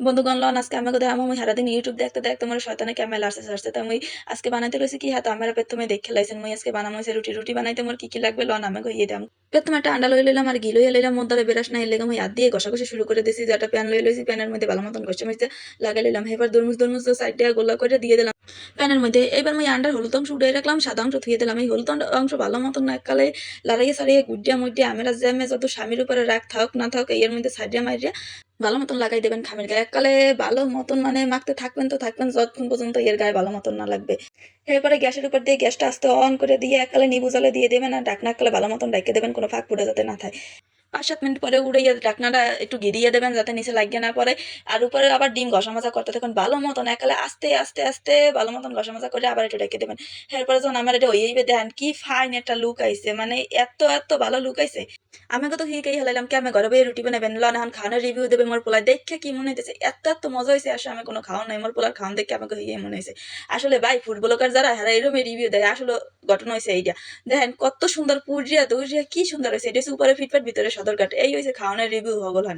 বন্ধুগণ লন আজকে আমি কোথায় আমি সারাদিন ইউটিউব দেখতে দেখতে মোর শয়তানে ক্যামেল আসছে আসছে তাই মুই আজকে বানাইতে লইছি কি হাত আমার প্রথমে দেখে লাইছেন মুই আজকে বানামো হইছে রুটি বানাইতে মোর কি লাগবে লন আমি কইয়ে দাম প্রথমে একটা আন্ডা লই লইলাম আর ঘি লইয়া লইলাম মধ্যে বেরাস নাই লেগে মুই হাত দিয়ে ঘষাঘষি শুরু করে দিছি যেটা প্যান লই লইছি প্যানের মধ্যে ভালো মতন ঘষে মিশে লাগাই লইলাম এবার দরমুজ সাইড দিয়ে গোলা করে দিয়ে দিলাম প্যানের মধ্যে। এবার মুই আন্ডার হলুদ অংশ উঠে রাখলাম সাদা অংশ ধুয়ে দিলাম এই হলুদ অংশ ভালো মতন এককালে লাড়াইয়ে সারিয়ে গুডিয়া মুডিয়া আমেরা জ্যামে যত স্বামীর উপরে রাখ থাক না থাক এর মধ্যে সাইডিয়া মাইরিয়া ভালো মতন লাগাই দেবেন খামের গায়ে এককালে ভালো মতন মানে মাখতে থাকবেন তো থাকবেন যতক্ষণ পর্যন্ত এর গায়ে ভালো মতন না লাগবে। এরপরে গ্যাসের উপর দিয়ে গ্যাসটা আস্তে অন করে দিয়ে এককালে নিবু জলে দিয়ে দেবেন আর ঢাকনা এককালে ভালো মতন রেখে দেবেন কোনো ফাঁক ফুটে যাতে না থাকে। ৫-৭ মিনিট পরে উড়াইয়া ঢাকনাটা একটু ঘিরিয়ে দেবেন যাতে নিচে লাগিয়ে না পড়ে। আর উপরে আবার ডিম ঘষা মাজা করতে থাকুন ভালো মতন একালে আস্তে ভালো মতন ঘষা মাজা করে আবার একটু ঢেকে দেবেন। এরপরে যখন আমার এটা হইয়াইবে দেখেন কি ফাইন একটা লুক আইছে মানে এত ভালো লুক আইছে। আমাকে তো হিকেই হেলাইলাম কি আমি ঘরে বইয়ে রুটি বানাবেন লন এখন খাওয়ানোর রিভিউ দেবে মোর পোলায় দেখে কি মনে হইতেছে এত মজা হয়েছে আসলে আমি কোনো খাওয়া নাই মোর পোলার খাওয়ান দেখে আমাকে হিয়ে মনে হয়েছে। আসলে ভাই ফুড ব্লগার যারা হেরা এরকম রিভিউ দেয় আসলে ঘটনা হয়েছে এইটা। দেখেন কত সুন্দর পুরিয়া দৌড়িয়া কি সুন্দর হয়েছে এটা হচ্ছে উপরে ফিটফাট ভিতরে সদরঘাট এই হয়েছে খাওয়ানোর রিভিউ হগল হয়।